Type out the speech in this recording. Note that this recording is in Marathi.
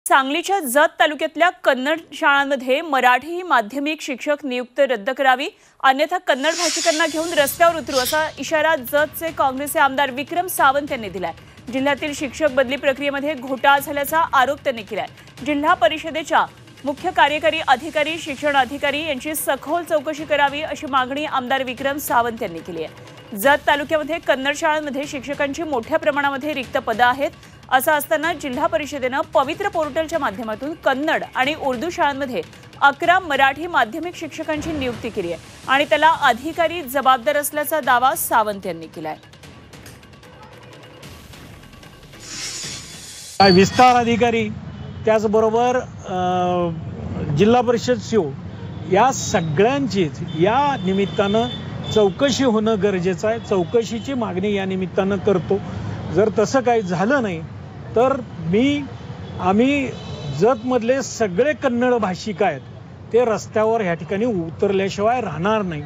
सांगलीच्या जत तालुक्यातल्या कन्नड शाळांमध्ये मराठी माध्यमिक शिक्षक नियुक्ती रद्द करावी, अन्यथा कन्नड भाषिकांना घेऊन रस्त्यावर उतरू असा इशारा जतचे काँग्रेसचे आमदार विक्रम सावंत यांनी दिलाय। जिल्ह्यातील शिक्षक बदली प्रक्रियेमध्ये घोटाळा झाल्याचा आरोप त्यांनी केलाय। जिल्हा परिषदेच्या मुख्य कार्यकारी अधिकारी, शिक्षण अधिकारी यांची सखोल चौकशी करावी अशी मागणी आमदार विक्रम सावंत यांनी केली आहे। जत तालुक्यामध्ये कन्नड शाळांमध्ये शिक्षकांची मोठ्या प्रमाणामध्ये रिक्त पदं आहेत। असं असताना जिल्हा परिषदेने पवित्र पोर्टलच्या माध्यमातून कन्नड आणि उर्दू शाळांमध्ये 11 मराठी माध्यमिक शिक्षकांची नियुक्ती केली आहे आणि त्याला अधिकारी जबाबदार असल्याचा दावा सावंत यांनी केलाय। विस्तार अधिकारी त्याचबरोबर जिल्हा परिषद सीओ या सगळ्यांचीच या निमित्तानं चौकशी होणं गरजेचं आहे। चौकशीची मागणी या निमित्तानं करतो। जर तसं काही झालं नाही तर आम्ही जतमधले सगळे कन्नड भाषिक आहेत ते रस्त्यावर ह्या ठिकाणी उतरल्याशिवाय राहणार नाही।